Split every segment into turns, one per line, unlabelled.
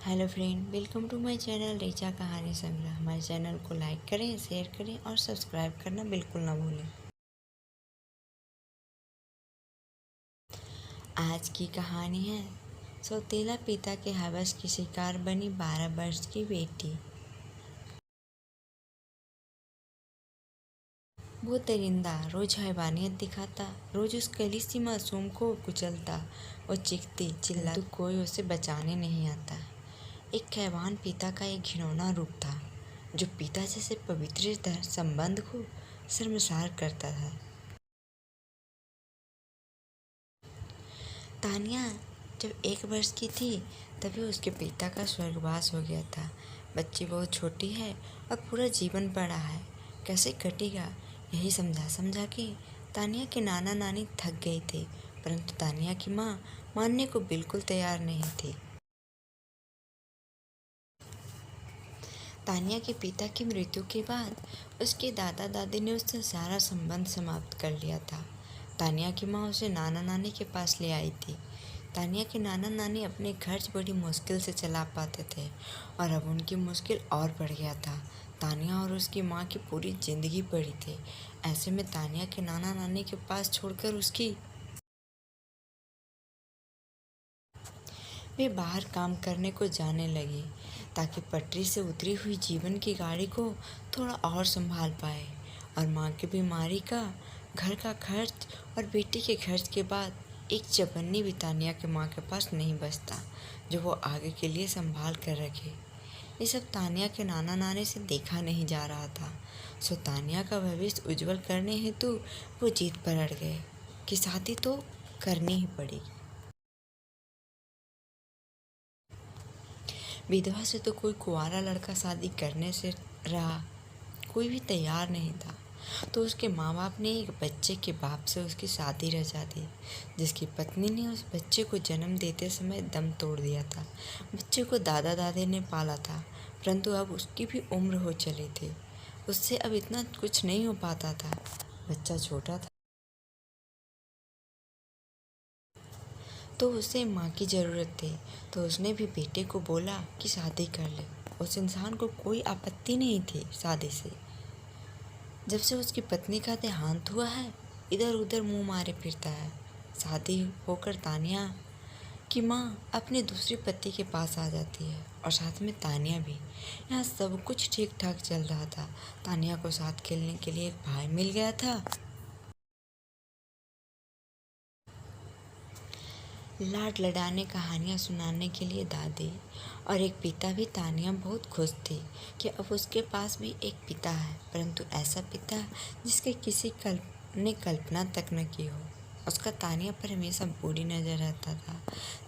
Hello friend, welcome to my channel Richa Kahani Sangrah. हमारे channel को like करें, शेयर करें और सब्सक्राइब करना बिल्कुल ना भूलें। आज की कहानी है सौतेला पिता के हवस की शिकार बनी 12 वर्ष की बेटी। वो दरिंदा रोज हैवानियत दिखाता, रोज उस कली सी मासूम को कुचलता और चीखती चिल्लाती, तो कोई उसे बचाने नहीं आता। एक हैवान पिता का एक घिनौना रूप था जो पिता जैसे पवित्र संबंध को शर्मसार करता था। तानिया जब 1 वर्ष की थी तभी उसके पिता का स्वर्गवास हो गया था। बच्ची बहुत छोटी है और पूरा जीवन पड़ा है, कैसे कटेगा यही समझा समझा के तानिया के नाना नानी थक गए थे, परंतु तानिया की माँ मानने को बिल्कुल तैयार नहीं थी। तानिया के पिता की मृत्यु के बाद उसके दादा दादी ने उससे सारा संबंध समाप्त कर लिया था। तानिया की माँ उसे नाना नानी के पास ले आई थी। तानिया के नाना नानी अपने खर्च बड़ी मुश्किल से चला पाते थे और अब उनकी मुश्किल और बढ़ गया था। तानिया और उसकी माँ की पूरी जिंदगी पड़ी थी। ऐसे में तानिया के नाना नानी के पास छोड़कर वे बाहर काम करने को जाने लगी ताकि पटरी से उतरी हुई जीवन की गाड़ी को थोड़ा और संभाल पाए। और माँ की बीमारी का, घर का खर्च और बेटी के खर्च के बाद एक चवन्नी भी तानिया के माँ के पास नहीं बचता जो वो आगे के लिए संभाल कर रखे। ये सब तानिया के नाना नानी से देखा नहीं जा रहा था, सो तानिया का भविष्य उज्जवल करने हेतु वो जीत पर अड़ गए कि शादी तो करनी ही पड़ेगी। विधवा से तो कोई कुंवारा लड़का शादी करने से रहा, कोई भी तैयार नहीं था, तो उसके माँ बाप ने एक बच्चे के बाप से उसकी शादी रचा दी, जिसकी पत्नी ने उस बच्चे को जन्म देते समय दम तोड़ दिया था। बच्चे को दादा दादी ने पाला था, परंतु अब उसकी भी उम्र हो चली थी, उससे अब इतना कुछ नहीं हो पाता था। बच्चा छोटा था तो उसे माँ की ज़रूरत थी, तो उसने भी बेटे को बोला कि शादी कर ले। उस इंसान को कोई आपत्ति नहीं थी शादी से। जब से उसकी पत्नी का देहांत हुआ है, इधर उधर मुंह मारे फिरता है। शादी होकर तानिया की माँ अपने दूसरे पति के पास आ जाती है और साथ में तानिया भी। यहाँ सब कुछ ठीक ठाक चल रहा था। तानिया को साथ खेलने के लिए एक भाई मिल गया था। लाड लडाने, कहानियाँ सुनाने के लिए दादी और एक पिता भी। तानिया बहुत खुश थी कि अब उसके पास भी एक पिता है, परंतु ऐसा पिता जिसके किसी ने कल्पना तक न की हो। उसका तानिया पर हमेशा बुरी नज़र रहता था।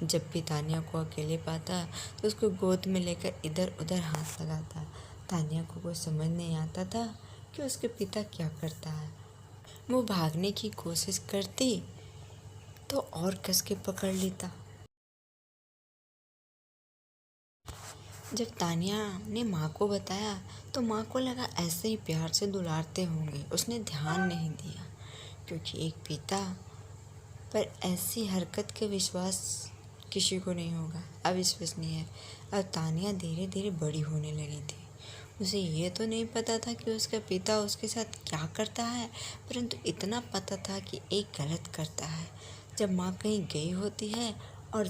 जब भी तानिया को अकेले पाता तो उसको गोद में लेकर इधर उधर हाथ लगाता। तानिया को कुछ समझ नहीं आता था कि उसके पिता क्या करता है। वो भागने की कोशिश करती तो और कस के पकड़ लेता। जब तानिया ने माँ को बताया तो माँ को लगा ऐसे ही प्यार से दुलारते होंगे। उसने ध्यान नहीं दिया क्योंकि एक पिता पर ऐसी हरकत का विश्वास किसी को नहीं होगा, अविश्वसनीय है। अब तानिया धीरे धीरे बड़ी होने लगी थी। उसे ये तो नहीं पता था कि उसका पिता उसके साथ क्या करता है, परंतु इतना पता था कि एक गलत करता है। जब माँ कहीं गई होती है और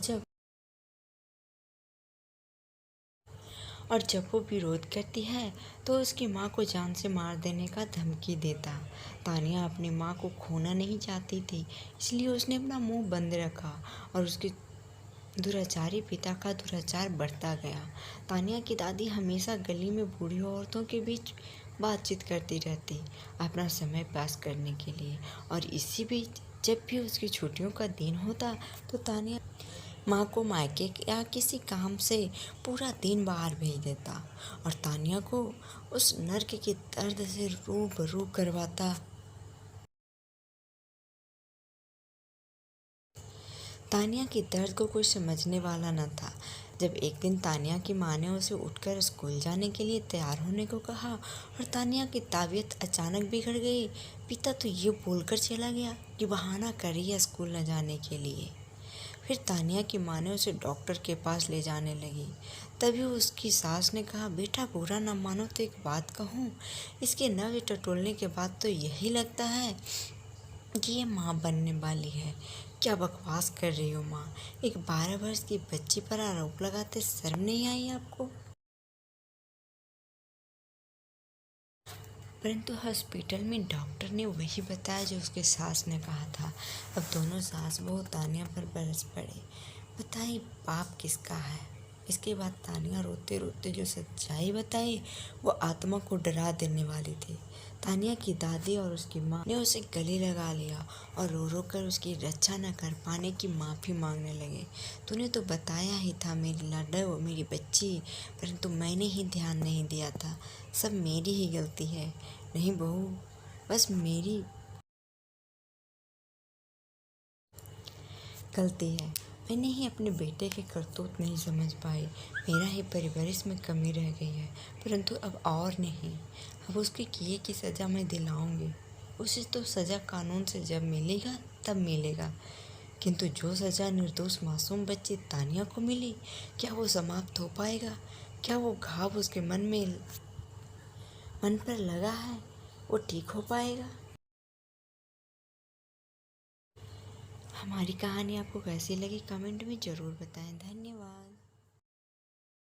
जब वो विरोध करती है तो उसकी माँ को जान से मार देने का धमकी देता। तानिया अपनी माँ को खोना नहीं चाहती थी, इसलिए उसने अपना मुंह बंद रखा और उसके दुराचारी पिता का दुराचार बढ़ता गया। तानिया की दादी हमेशा गली में बूढ़ी औरतों के बीच बातचीत करती रहती अपना समय पास करने के लिए, और इसी बीच जब भी उसकी छुट्टियों का दिन होता तो तानिया माँ को मायके या किसी काम से पूरा दिन बाहर भेज देता और तानिया को उस नर्क के दर्द से रूबरू करवाता। तानिया के दर्द को कोई समझने वाला न था। जब एक दिन तानिया की माँ ने उसे उठकर स्कूल जाने के लिए तैयार होने को कहा और तानिया की तबीयत अचानक बिगड़ गई, पिता तो ये बोलकर चला गया कि बहाना कर रही है स्कूल न जाने के लिए। फिर तानिया की माँ ने उसे डॉक्टर के पास ले जाने लगी। तभी उसकी सास ने कहा, बेटा बुरा ना मानो तो एक बात कहूँ, इसके नव टटोलने के बाद तो यही लगता है कि ये माँ बनने वाली है। क्या बकवास कर रही हो माँ, एक 12 वर्ष की बच्ची पर आरोप लगाते शर्म नहीं आई आपको? परंतु हॉस्पिटल में डॉक्टर ने वही बताया जो उसके सास ने कहा था। अब दोनों सास बहू तानिया पर बरस पड़े। बताइए पाप किसका है? इसके बाद तानिया रोते रोते जो सच्चाई बताई वो आत्मा को डरा देने वाली थी। तानिया की दादी और उसकी माँ ने उसे गले लगा लिया और रो रो कर उसकी रक्षा न कर पाने की माफ़ी मांगने लगे। तूने तो बताया ही था मेरी लाडो, मेरी बच्ची, परंतु मैंने ही ध्यान नहीं दिया था। सब मेरी ही गलती है। नहीं बहू, बस मेरी गलती है। मैंने ही अपने बेटे के करतूत नहीं समझ पाई। मेरा ही परवरिश में कमी रह गई है, परंतु अब और नहीं। अब उसके किए की सज़ा मैं दिलाऊंगी। उसे तो सज़ा कानून से जब मिलेगा तब मिलेगा, किंतु जो सज़ा निर्दोष मासूम बच्ची तानिया को मिली, क्या वो समाप्त हो पाएगा? क्या वो घाव उसके मन पर लगा है वो ठीक हो पाएगा? हमारी कहानी आपको कैसी लगी कमेंट में ज़रूर बताएं। धन्यवाद।